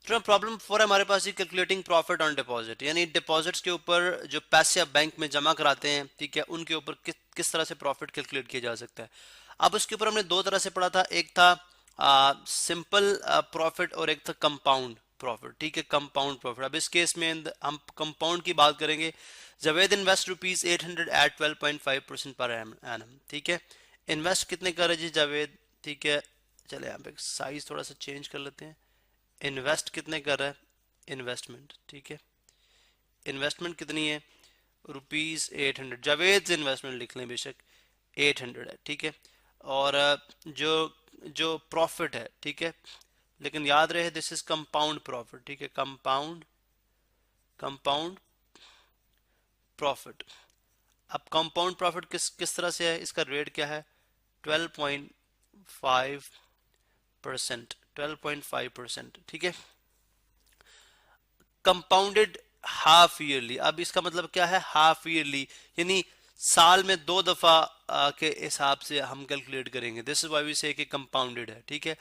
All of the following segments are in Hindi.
तो प्रॉब्लम 4 हमारे पास ही कैलकुलेटिंग प्रॉफिट ऑन डिपॉजिट, यानी डिपॉजिट्स के ऊपर जो पैसे आप बैंक में जमा कराते हैं, ठीक है, उनके ऊपर किस तरह से प्रॉफिट कैलकुलेट किया जा सकता है। अब उसके ऊपर हमने दो तरह से पढ़ा था, एक था सिंपल प्रॉफिट और एक था कंपाउंड प्रॉफिट, ठीक है, कंपाउंड प्रॉफिट। अब इस केस में हम कंपाउंड की बात करेंगे। Javed invest ₹800 eight 12.5% per annum, ठीक है। इन्वेस्ट कितने कर रहे जी जावेद, ठीक है। चले यहाँ पे साइज थोड़ा सा चेंज कर लेते हैं। इन्वेस्ट कितने कर रहा है, इन्वेस्टमेंट, ठीक है। इन्वेस्टमेंट कितनी है, ₹800। जावेद इन्वेस्टमेंट लिख लें बेशक, 800 है, ठीक है। और जो जो प्रॉफिट है, ठीक है, लेकिन याद रहे दिस इज कंपाउंड प्रॉफिट, ठीक है, कंपाउंड कंपाउंड प्रॉफिट। अब कंपाउंड प्रॉफिट किस किस तरह से है, इसका रेट क्या है, 12.5%, 12.5%, ठीक है। कंपाउंडेड हाफ ईयरली, अब इसका मतलब क्या है, हाफ ईयरली, यानी साल में दो दफा के हिसाब से हम कैलकुलेट करेंगे। दिस इज व्हाई वी से कि कंपाउंडेड है, ठीक है।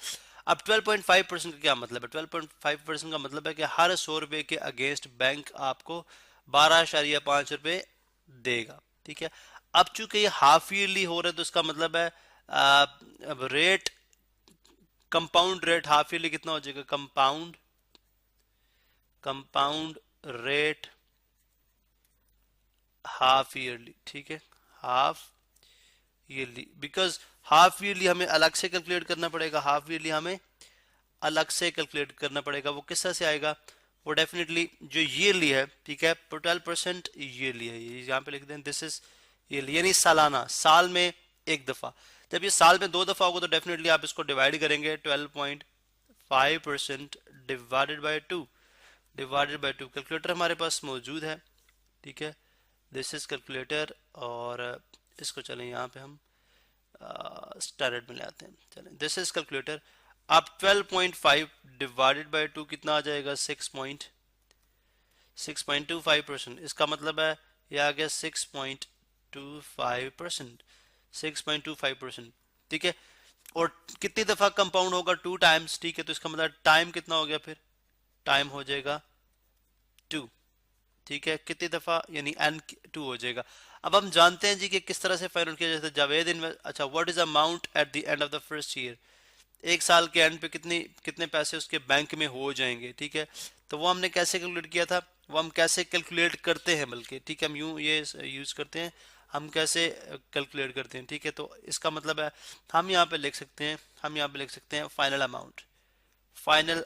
अब 12.5% का क्या मतलब है, 12.5% का मतलब है कि हर 100 रुपए के अगेंस्ट बैंक आपको 12.5 रुपए देगा, ठीक है। अब चूंकि ये हाफ ईयरली हो रहा है तो इसका मतलब है अब rate, compound rate half yearly कितना हो जाएगा, compound compound rate half yearly, ठीक है, half yearly. Because half yearly हमें अलग से कैलकुलेट करना पड़ेगा, हाफ ईयरली हमें अलग से कैलकुलेट करना पड़ेगा। वो किस तरह से आएगा, वो डेफिनेटली जो ईयरली है, ठीक है, 12% ईयरली है, ये यहाँ पे लिख दें, दिस इज ईयरली, यानी सालाना, साल में एक दफा। जब ये साल में दो दफा होगा तो डेफिनेटली आप इसको डिवाइड करेंगे, 12.5% डिवाइडेड बाई टू कैलकुलेटर हमारे पास मौजूद है, ठीक है। दिस इज कैलकुलेटर, और इसको चलें यहाँ पे हम स्टैंडर्ड में ले आते हैं, चलें, दिस इज कैलकुलेटर। अब 12.5 डिवाइडेड बाई 2 कितना आ जाएगा, 6.25%। इसका मतलब है ये आ गया 6.25%, 6.25%, ठीक है। और कितनी दफा कंपाउंड होगा, 2 टाइम्स, ठीक है। तो इसका मतलब टाइम कितना हो गया, फिर टाइम हो जाएगा 2, ठीक है, कितनी दफा, यानी एन 2 हो जाएगा। अब हम जानते हैं जी कि किस तरह से फाइंड आउट किया जाता है। जावेद इन्वेस्ट, अच्छा, what is amount at the end of the first year, एक साल के एंड पे कितनी कितने पैसे उसके बैंक में हो जाएंगे, ठीक है। तो वो हमने कैसे कैलकुलेट किया था, वो हम कैसे कैलकुलेट करते हैं, बल्कि ठीक है, हम यूं ये यूज करते हैं, हम कैसे कैलकुलेट करते हैं, ठीक है। तो इसका मतलब है हम यहाँ पे लिख सकते हैं, हम यहाँ पे लिख सकते हैं फाइनल अमाउंट, फाइनल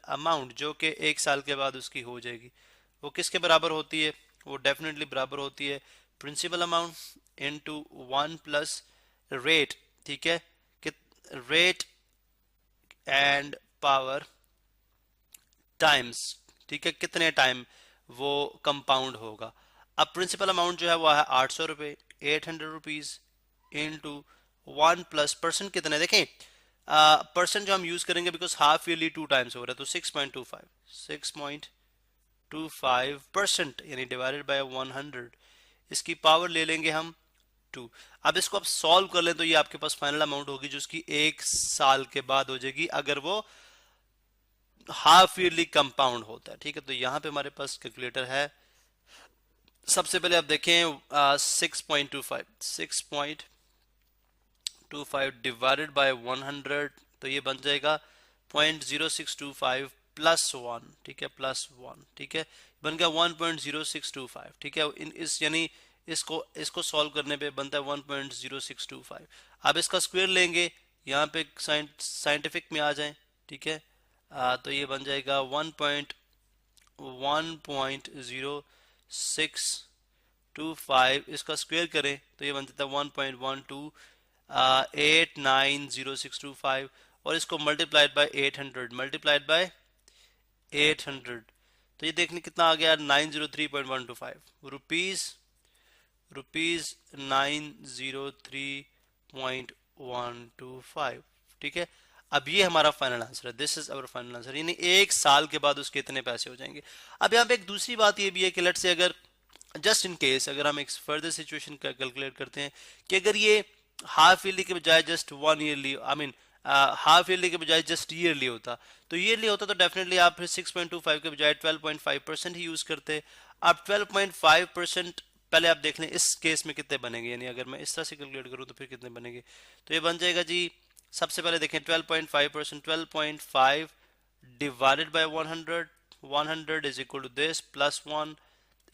अमाउंट जो कि एक साल के बाद उसकी हो जाएगी। वो किसके बराबर होती है, वो डेफिनेटली बराबर होती है principal amount into 1 plus rate, ठीक है, रेट एंड पावर टाइम्स, ठीक है, कितने टाइम वो कंपाउंड होगा। अब प्रिंसिपल अमाउंट जो है वो है 800 रुपये, 800 रुपीज इंटू 1 प्लस परसेंट कितने, देखें परसेंट जो हम यूज करेंगे बिकॉज हाफ ईयरली 2 टाइम्स हो रहा है, तो 6.25% यानी डिवाइडेड बाय 100, इसकी पावर ले लेंगे हम 2। अब इसको आप सॉल्व कर लें तो ये आपके पास फाइनल अमाउंट होगी जो उसकी एक साल के बाद हो जाएगी, अगर वो हाफ ईयरली कंपाउंड होता है, ठीक है। तो यहाँ पे हमारे पास कैलकुलेटर है। सबसे पहले आप देखें 6.25 डिवाइडेड बाय 100, तो ये बन जाएगा 0.0625 प्लस 1, ठीक है, प्लस 1, ठीक है, बन गया 1.0625, ठीक है। इन इस यानी इसको इसको सॉल्व करने पे बनता है 1.0625। अब इसका स्क्वायर लेंगे, यहाँ पे साइंटिफिक में आ जाएं, ठीक है। तो ये बन जाएगा 1.025, इसका स्क्वायर करें तो ये बन जाता है 1.12890625, और इसको मल्टीप्लाइड बाय 800, मल्टीप्लाइड बाय 800, तो ये देखने कितना आ गया, 903.125 रुपीज 903.125, ठीक है। अब ये हमारा फाइनल आंसर है, this is our final answer, यानी एक साल के बाद उसके इतने पैसे हो जाएंगे। अब यहाँ पे एक दूसरी बात ये भी है कि लेट से अगर जस्ट इन केस अगर हम एक फर्दर सिचुएशन कैलकुलेट करते हैं कि अगर ये हाफ ईयरली के बजाय just 1 yearly, I mean half yearly के बजाय जस्ट ईयरली होता, तो ईयरली होता तो डेफिनेटली आप फिर 6.25 के बजाय 12.5% ही यूज करते। अब 12.5% पहले आप देख लें इस केस में कितने बनेंगे, यानी अगर मैं इस तरह से कैलकुलेट करूं तो फिर कितने बनेंगे। तो ये बन जाएगा जी, सबसे पहले देखें 12.5%, 12.5 divided by 100, 100 is equal to this plus 1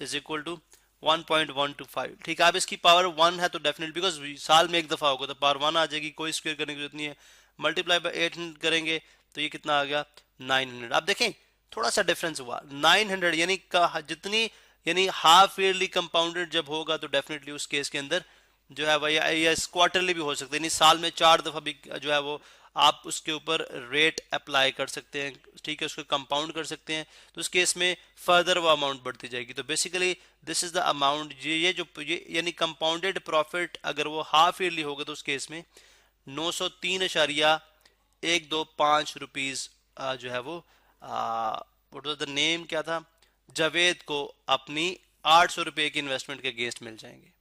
is equal to 1.125। ठीक है, अब इसकी पावर 1 है तो डेफिनेटली बिकॉज साल में एक दफा होगा तो पावर 1 आ जाएगी, कोई स्क्वायर करने की जरूरत नहीं है। मल्टीप्लाई बाय 800 करेंगे तो ये कितना आ गया 900। आप देखें थोड़ा सा डिफरेंस हुआ 900, यानी जितनी यानी हाफ ईयरली कंपाउंडेड जब होगा तो डेफिनेटली उस केस के अंदर जो है वह या क्वार्टरली भी हो सकता है, यानी साल में 4 दफा भी जो है वो आप उसके ऊपर रेट अप्लाई कर सकते हैं। ठीक है, उसको कंपाउंड कर सकते हैं, तो उस केस में फर्दर वो अमाउंट बढ़ती जाएगी। तो basically this is the amount, ये जो ये यानी कंपाउंडेड प्रॉफिट अगर वो हाफ ईयरली होगा तो उस केस में 903.125 रुपीज जो है वो व्हाट वाज द नेम क्या था, जावेद को अपनी 800 रुपए की इन्वेस्टमेंट के अगेंस्ट मिल जाएंगे।